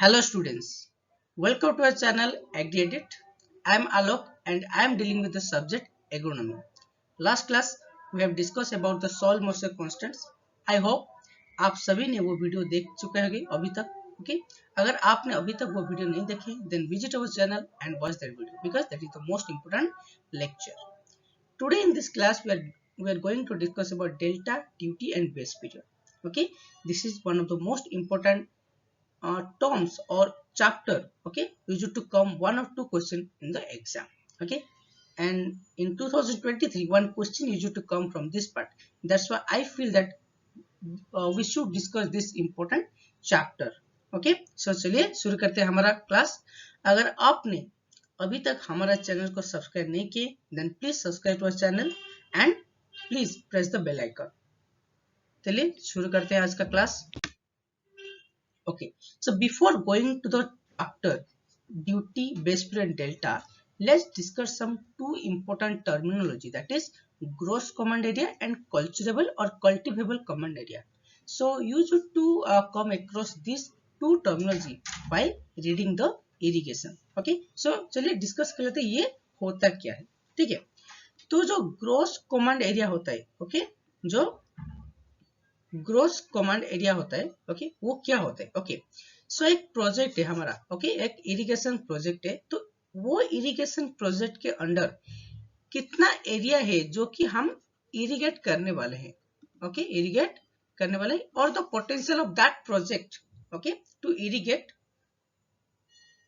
Hello students, welcome to our channel AgriEdit. I am Alok and I am dealing with the subject agronomy. Last class we have discussed about the soil moisture constants. I hope आप सभी ने वो video देख चुके होंगे अभी तक. Okay अगर आपने अभी तक वो वीडियो नहीं देखी then visit our channel and watch that video because that is the most important lecture. Today in this class we are going to discuss about delta, duty and base period. Okay, this is one of the most important terms or chapter. Okay, used to come one or two question in the exam. Okay, and in 2023 one question used to come from this part. That's why I feel that we should discuss this important chapter. Okay, so चलिए शुरू करते हैं हमारा class. अगर आपने अभी तक हमारा चैनल को सब्सक्राइब नहीं किए then please subscribe to our channel and please press the bell icon. चलिए शुरू करते हैं आज का class. Okay, so before going to the chapter duty, base period and delta, let's discuss some two important terminology, that is gross command area and cultivable or cultivable command area. So you should to come across these two terminology while reading the irrigation. Okay, so चलिए discuss कर लेते हैं ये होता क्या है. ठीक है, तो जो ग्रोस कमांड एरिया होता है, ओके, जो ग्रोस कमांड एरिया होता है, ओके, वो क्या होता है. ओके, सो एक प्रोजेक्ट है हमारा, ओके, एक इरिगेशन प्रोजेक्ट है. तो वो इरिगेशन प्रोजेक्ट के अंडर कितना एरिया है जो कि हम इरिगेट करने वाले हैं. ओके, इरिगेट करने वाले हैं और the potential of that project, okay, to irrigate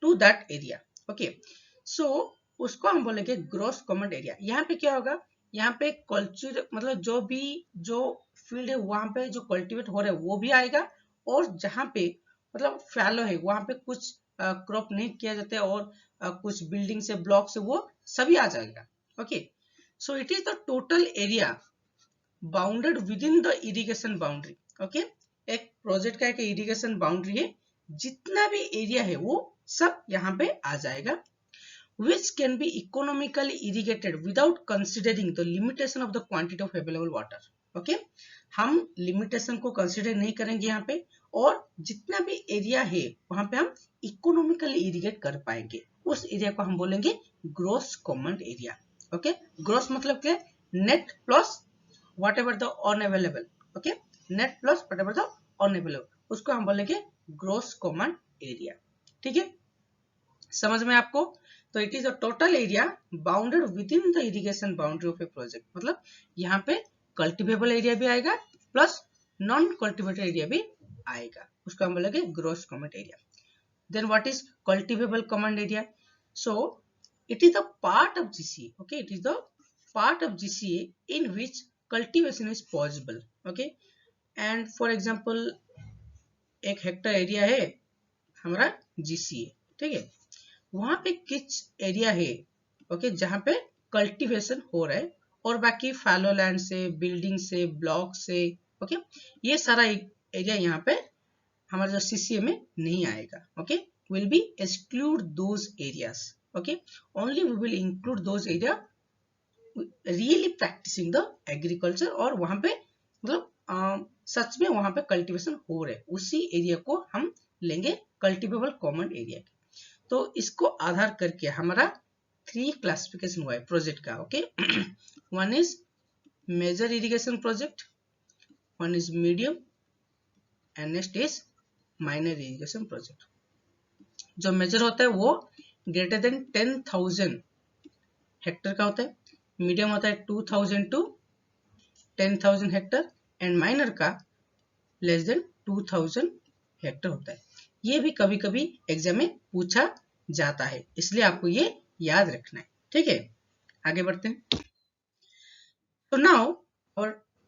to that area. Okay, so उसको हम बोलेंगे ग्रोस कमांड एरिया. यहाँ पे क्या होगा, यहाँ पे कल्चर मतलब जो फील्ड है वहां पे जो कल्टीवेट हो रहा है वो भी आएगा, और जहां पे मतलब फैलो है वहां पे कुछ क्रॉप नहीं किया जाता है और कुछ बिल्डिंग से ब्लॉक से वो सभी आ जाएगा. Okay, so it is the total area bounded with in the irrigation boundary. Okay, एक प्रोजेक्ट का एक इरिगेशन बाउंड्री है, जितना भी एरिया है वो सब यहाँ पे आ जाएगा, which can be economically irrigated without considering the limitation of the quantity of available water. Okay, हम लिमिटेशन को कंसिडर नहीं करेंगे यहाँ पे, और जितना भी एरिया है वहां पे हम इकोनॉमिकली इरिगेट कर पाएंगे. उस एरिया को हम बोलेंगे gross common area. Okay, gross मतलब क्या, net plus whatever the unavailable. Okay, net plus whatever the unavailable, उसको हम बोलेंगे ग्रोस कॉमन एरिया. ठीक है, समझ में आपको. तो it is a total area bounded with in the irrigation boundary of A project. मतलब यहाँ पे कल्टिवेबल एरिया भी आएगा प्लस नॉन कल्टिवेटेड एरिया भी आएगा, उसको हम बोलेंगे gross command area. Then what is cultivable command area. So it is the part of GCA. Okay, it is the part of GCA in which cultivation is possible. Okay, and for example एक hectare area है हमारा GCA. ठीक है, वहां पे किस area है, okay, जहां पे कल्टीवेशन हो रहा है, और बाकी फैलो लैंड से, बिल्डिंग से, ब्लॉक से, ओके, ये सारा एरिया यहाँ पे हमारे जो सीसीए में नहीं आएगा. Okay, will be exclude those areas. Okay, only we will include those area really practicing the agriculture, और वहां पे मतलब सच में वहां पे कल्टीवेशन हो रहा है, उसी एरिया को हम लेंगे कल्टीवेबल कॉमन एरिया. तो इसको आधार करके हमारा 3 क्लासिफिकेशन हुआ है प्रोजेक्ट का. Okay, one is major irrigation project, one is medium and next is minor irrigation project. जो मेजर होता है वो ग्रेटर देन 10,000 हेक्टर का होता है, मीडियम होता है 2,000 टू 10,000 हेक्टर, एंड माइनर का लेस देन 2,000 हेक्टर होता है. ये भी कभी कभी एग्जाम में पूछा जाता है, इसलिए आपको ये याद रखना है. ठीक है, आगे बढ़ते हैं. So now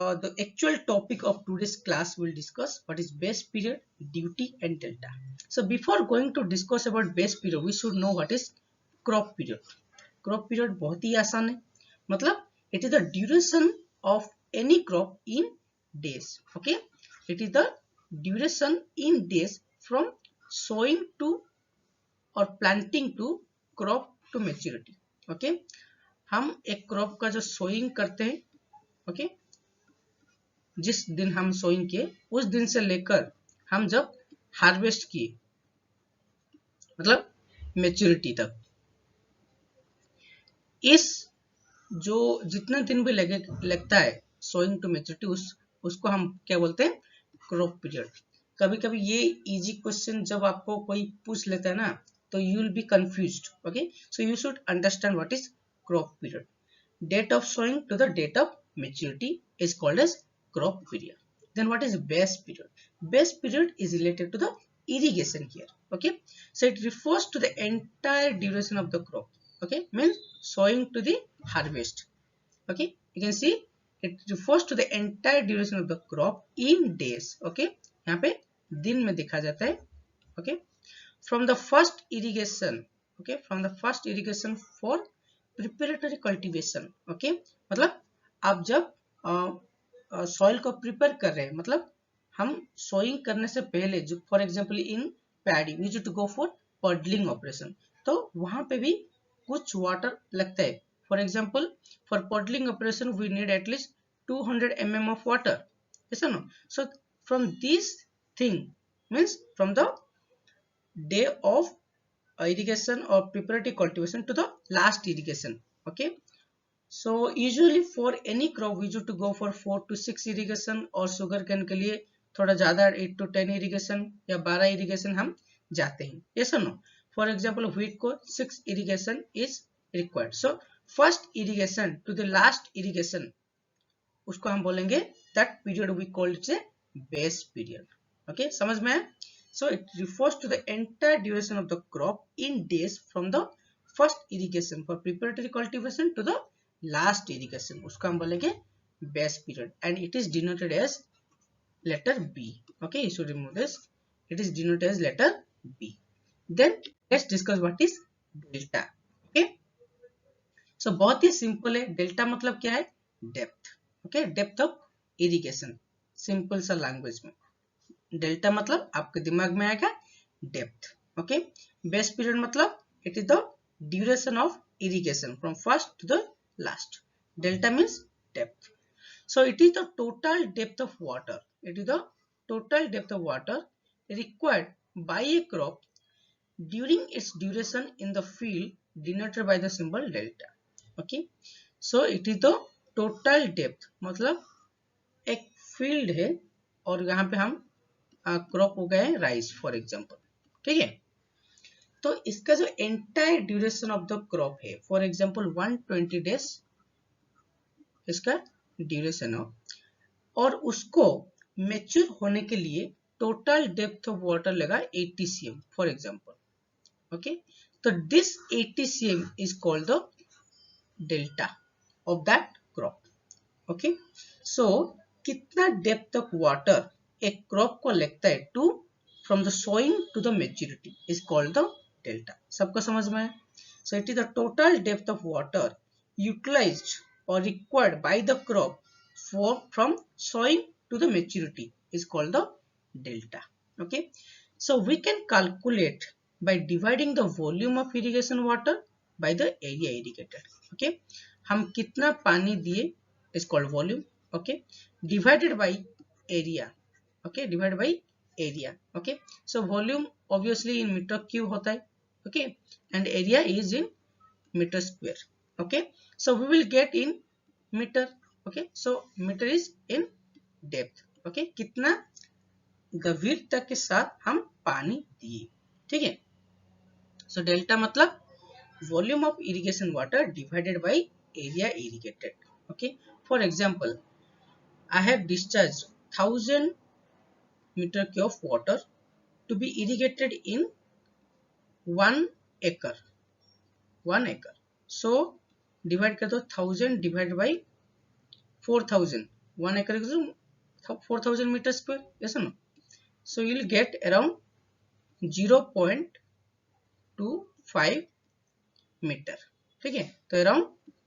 the actual topic of today's class will discuss what is base period, duty and delta. So before going to discuss about base period, we should know what is crop period. Crop period बहुत ही आसान है, मतलब it is the duration of any crop in days. Okay, it is the duration in days from sowing to or planting to crop to maturity. Okay, हम एक crop का जो sowing करते हैं, ओके, जिस दिन हम सोइंग किए उस दिन से लेकर हम जब हार्वेस्ट किए मतलब मेच्योरिटी तक। इस जो जितना दिन भी लगता है सोइंग टू मेच्योरिटी, उसको हम क्या बोलते हैं, क्रॉप पीरियड। कभी कभी ये इजी क्वेश्चन जब आपको कोई पूछ लेता है ना, तो you will be confused. Okay, so you should understand what is crop period. Date of sowing to the date of maturity is called as crop period. Then what is base period? Base period is related to the irrigation here. Okay, so it refers to the entire duration of the crop. Okay, means sowing to the harvest. Okay, you can see it refers to the entire duration of the crop in days. Okay, यहाँ पे दिन में देखा जाता है. Okay, from the first irrigation. Okay, from the first irrigation for preparatory cultivation. Okay, मतलब आप जब सॉइल को प्रिपेयर कर रहे हैं, मतलब हम सोइंग करने से पहले, जो for example in paddy we need to go for puddling operation, तो वहां पे भी कुछ वाटर लगता है. For example for puddling operation we need at least 200 mm of water. Yes or no? So from this thing means from the day of irrigation or preparatory cultivation to the last irrigation. Okay, so usually for any crop we need to go for 4 to 6 irrigation, और sugar cane के लिए थोड़ा ज़्यादा 8 to 10 irrigation या 12 irrigation हम जाते हैं. Yes or no? For example wheat को 6 irrigation is required. So first irrigation to the last irrigation, उसको हम बोलेंगे that period we call it a base period. Okay, समझ में है? So it refers to the entire duration of the crop in days from the first irrigation for preparatory cultivation to the last irrigation. उसको हम बोलेंगे base period and it is denoted as letter B. Okay, you should remove this. It is denoted as letter B. Then let's discuss what is delta. Okay, so बहुत ही simple है. Delta मतलब क्या है? Depth. Okay, depth of irrigation. Simple सा language में. Delta मतलब आपके दिमाग में आएगा डेप्थ. ओके, बेस पीरियड मतलब it is the duration of irrigation from first to the last. Delta means depth. So it is the total depth of water. It is the total depth of water required by a crop during its duration in the field denoted by the symbol delta. Okay, so it is the total depth. मतलब एक field है और यहाँ पे हम crop हो गए rice for example. ठीक है, तो इसका जो entire duration of the crop है, फॉर एग्जांपल 120 डेज इसका ड्यूरेशन हो, और उसको मेच्योर होने के लिए टोटल डेप्थ ऑफ वाटर लगा 80 cm फॉर एग्जांपल. ओके, तो this 80 cm is called the delta of that crop. Okay, so कितना डेप्थ ऑफ वाटर एक क्रॉप को लगता है to from the sowing to the maturity is called the delta. सबको समझ में है? So it is the total depth of water utilized और required by the crop for from sowing to the maturity is called the delta. Okay, so we can calculate by dividing the volume of irrigation water by the area irrigated. Okay, हम कितना पानी दिए is called volume. Okay, divided by area. Okay, divided by area. Okay, so volume obviously in meter cube होता है. Okay, and area is in meter square. Okay, so we will get in meter. Okay, so meter is in depth. Okay, कितना गंभीरता के साथ हम पानी दिए. ठीक है, so delta मतलब volume of irrigation water divided by area irrigated. Okay, for example I have discharged 1000 meter cube of water to be irrigated in 1 acre. 1 acre, so divide कर दो 1000 divided by 4000. 1 acre is 4000 meter square. Yes or no? So you will get around 0.25 meter. ठीक है, तो around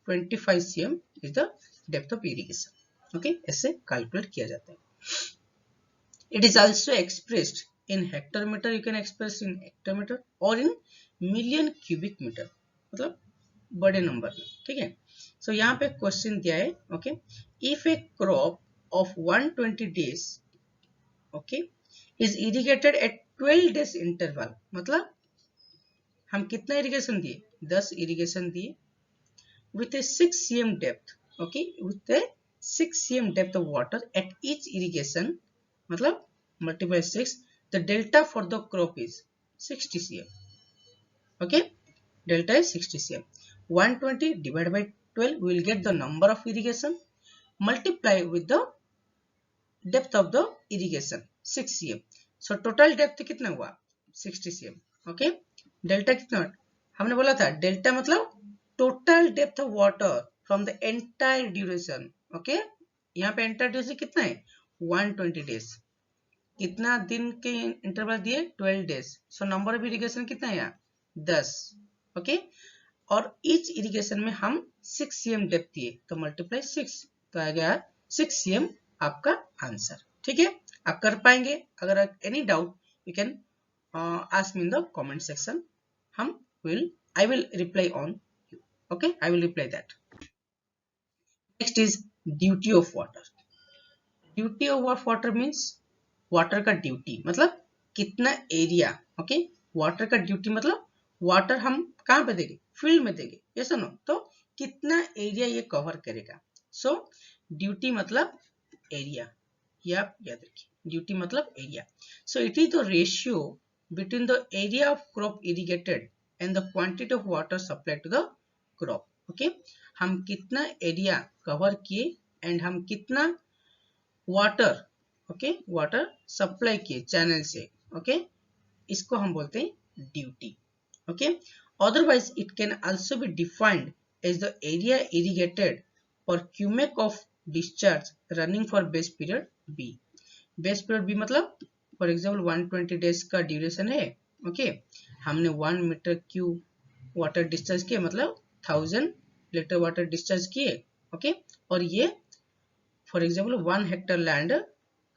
25 cm is the depth of irrigation. Okay, ऐसे calculate किया जाता है. It is also expressed in hectometre. You can express in hectometre और in million cubic metre, मतलब बड़े नंबर में. ठीक है, सो यहाँ पे क्वेश्चन दिया है. Okay, if a crop of 120 days okay is irrigated at 12 days interval, मतलब हम कितना इरिगेशन दिए, 10 इरिगेशन दिए with a 6 cm depth, okay, with a 6 cm depth of water at each irrigation, मतलब multiply 6, the delta for the crop is 60 cm, okay, delta is 60 cm. 120 divided by 12, we will get the number of irrigation, multiply with the depth of the irrigation 6 cm. So total depth कितना हुआ, 60 cm, okay. Delta कितना, हमने बोला था delta मतलब total depth of water from the entire duration, okay. यहाँ पे entire duration कितना है, 120 डेज. कितना दिन के इंटरवल दिए, 12 days. So number of irrigation कितना है यहाँ, 10, ओके. और ईच इरिगेशन में हम 6 cm डेप्थ दिए, तो मल्टीप्लाई 6, तो आ गया 6 cm आपका आंसर. ठीक है, आप कर पाएंगे. अगर any doubt you can ask me in the comment section. I will reply on you. Okay, I will reply that. Next is duty of water. Duty of water means water का duty मतलब कितना area, okay. Water का duty मतलब water हम कहाँ पे देंगे, field में देंगे, ये सुनो, तो कितना एरिया ये कवर करेगा. सो ड्यूटी मतलब एरिया, ये आप याद रखिए, ड्यूटी मतलब area. So it is the ratio between the area of crop irrigated and the quantity of water supplied to the crop, okay. हम कितना एरिया कवर किए एंड हम कितना वाटर, ओके, वाटर सप्लाई किए चैनल से, okay, इसको हम बोलते हैं duty, okay. Otherwise it can also be defined as the area irrigated per cumec of discharge running for base period B. Base period B मतलब for example 120 days का duration है, okay. हमने 1 metre cube water discharge किए, मतलब 1000 litre water discharge किए, okay. और ये for example 1 hectare land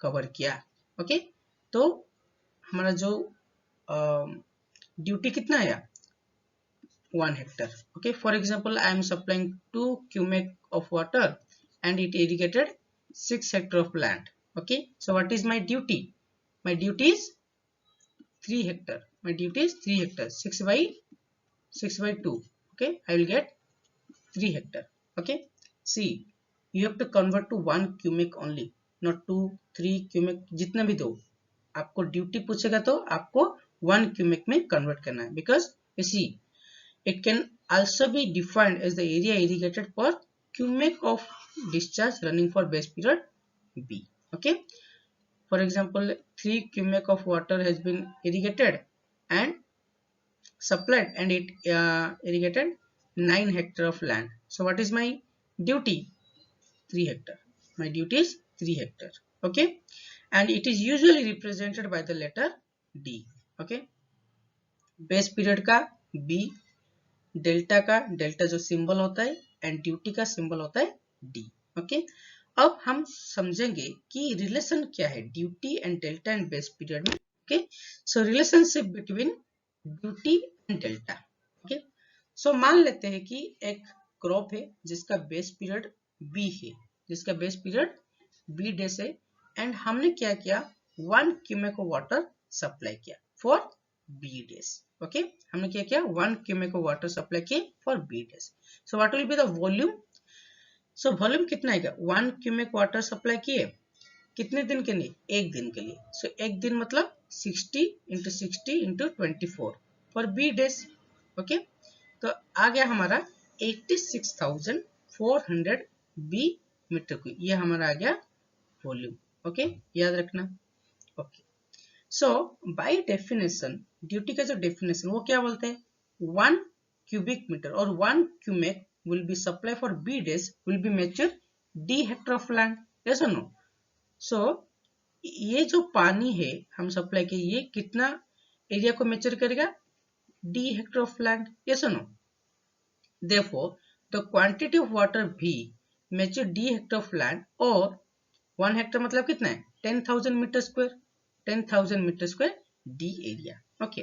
cover किया, ओके. तो हमारा जो ड्यूटी कितना आया, 1 Hector, okay. For example I am supplying 2 cumec of water and it irrigated 6 Hector of land, okay. So what is my duty, my duty is 3 hectare, my duty is 3 hectare, 6 by 2, okay. I will get 3 hectare, okay. See, you have to convert to 1 cubic only, not 2 3 cubic, जितना भी दो, आपको duty पूछेगा तो आपको 1 cubic में convert करना है, because you see it can also be defined as the area irrigated per cubic of discharge running for base period B, okay. For example, 3 cubic of water has been irrigated and supplied and it irrigated 9 hectare of land. So what is my duty, 3 hectare, my duty is 3 hectare, okay. And it is usually represented by the letter D, okay. base period का B, delta का, delta जो symbol होता है, and duty का symbol होता है D, okay. अब हम समझेंगे कि रिलेशन क्या है duty and delta and base period में, okay. So relationship between duty and delta, okay. So मान लेते हैं कि एक क्रॉप है जिसका बेस पीरियड बी है, जिसका बेस पीरियड बी डेज है, एंड हमने क्या किया, 1 क्यूमेक वाटर सप्लाई किया फॉर बी डेज, ओके. हमने क्या किया, 1 क्यूमेक वाटर सप्लाई किया for be days. So what will be the volume, so volume कितना आएगा, 1 क्यूमेक वाटर सप्लाई किए कितने दिन के लिए, एक दिन के लिए. सो एक दिन मतलब 60 × 60 × 24 फॉर बी डेज, ओके. तो आ गया हमारा 86,400 बी मीटर क्यूब, ये हमारा आ गया वॉल्यूम, ओके. याद रखना, okay. So by definition, duty का जो डेफिनेशन वो क्या बोलते हैं, 1 क्यूबिक मीटर और 1 cumec will be supply for B days will be measure D hectare of land, yes or no. So ये जो पानी है हम सप्लाई के, ये कितना एरिया को मेजर करेगा, D hectare of land, yes or no. Therefore the quantity of water V measure D hectare of land, और 1 हेक्टर मतलब कितना है, 10,000 metre square, 10,000 metre square D area, okay.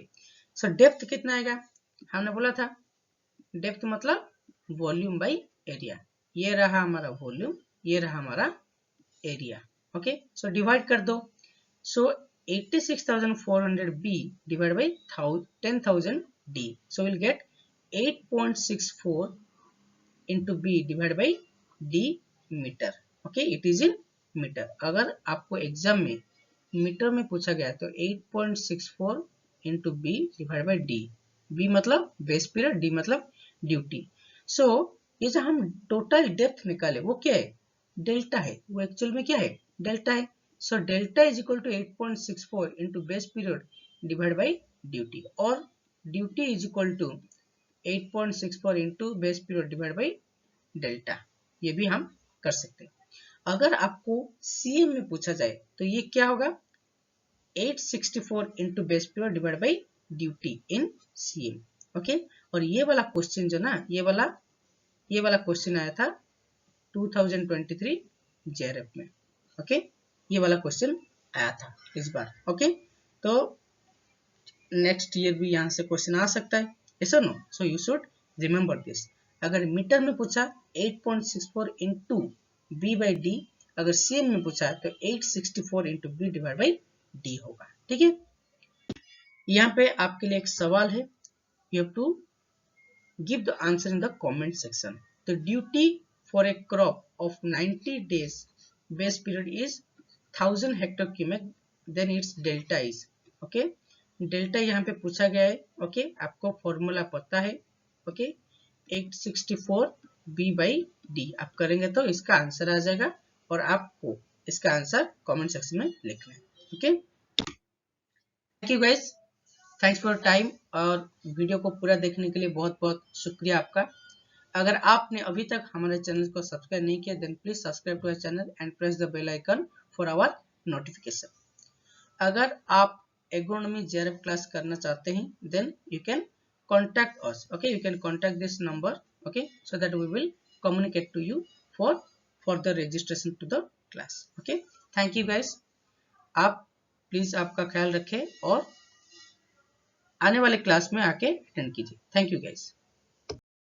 So depth कितना आएगा, हमने बोला था डेप्थ मतलब वॉल्यूम बाय एरिया, ये रहा हमारा वॉल्यूम, ये रहा हमारा एरिया, ओके. सो डिवाइड कर दो. So 86,400 B divide by 10,000 D. So we'll get 8.64 into B divided by D meter. Okay, it is in meter. अगर आपको एग्जाम में मीटर में पूछा गया तो 8.64 into B divide by D. B मतलब बेस पीरियड, डी मतलब ड्यूटी. सो ये जो हम टोटल डेप्थ निकाले वो क्या है? डेल्टा है. वो एक्चुअल में क्या है? डेल्टा है. So delta is equal to 8.64 into base period divide by duty, और duty is equal to 8.64 into base period divide by delta. ये भी हम कर सकते हैं. अगर आपको सीएम में पूछा जाए तो ये क्या होगा? 864 into base period divide by duty in CM. Okay, और ये वाला क्वेश्चन जो ना, ये वाला क्वेश्चन आया था 2023 जेआरएफ में. ओके, ये वाला क्वेश्चन आया था इस बार. ओके, तो नेक्स्ट ईयर भी यहाँ से क्वेश्चन आ सकता है, ऐसा no. So you should remember this. अगर मीटर में पूछा 8.64 इंटू बी बाई डी, अगर सीएम में पूछा तो 864 into B divide by D होगा. ठीक है, यहाँ पे आपके लिए एक सवाल है. You have to give the answer in the comment section. तो duty for a crop of 90 days base period is 1000 hectare cubic, then its delta is. Okay, delta यहाँ पे पूछा गया है. ओके, आपको फॉर्मूला पता है. ओके, 864 बी बाई डी आप करेंगे तो इसका आंसर आ जाएगा, और आपको इसका आंसर कमेंट सेक्शन में लिखना है. Okay, thank you guys, thanks for time, और वीडियो को पूरा देखने के लिए बहुत बहुत शुक्रिया आपका. अगर आपने अभी तक हमारे चैनल को सब्सक्राइब नहीं किया, then please subscribe to our channel and press the bell icon for our notification. अगर आप एग्रोनॉमी जेआरएफ क्लास करना चाहते हैं, then you can contact us. Okay, you can contact this number. Okay, so that we will communicate to you for the registration to the class. Okay, thank you guys. आप please आपका ख्याल रखें और आने वाले क्लास में आके attend कीजिए. Thank you guys.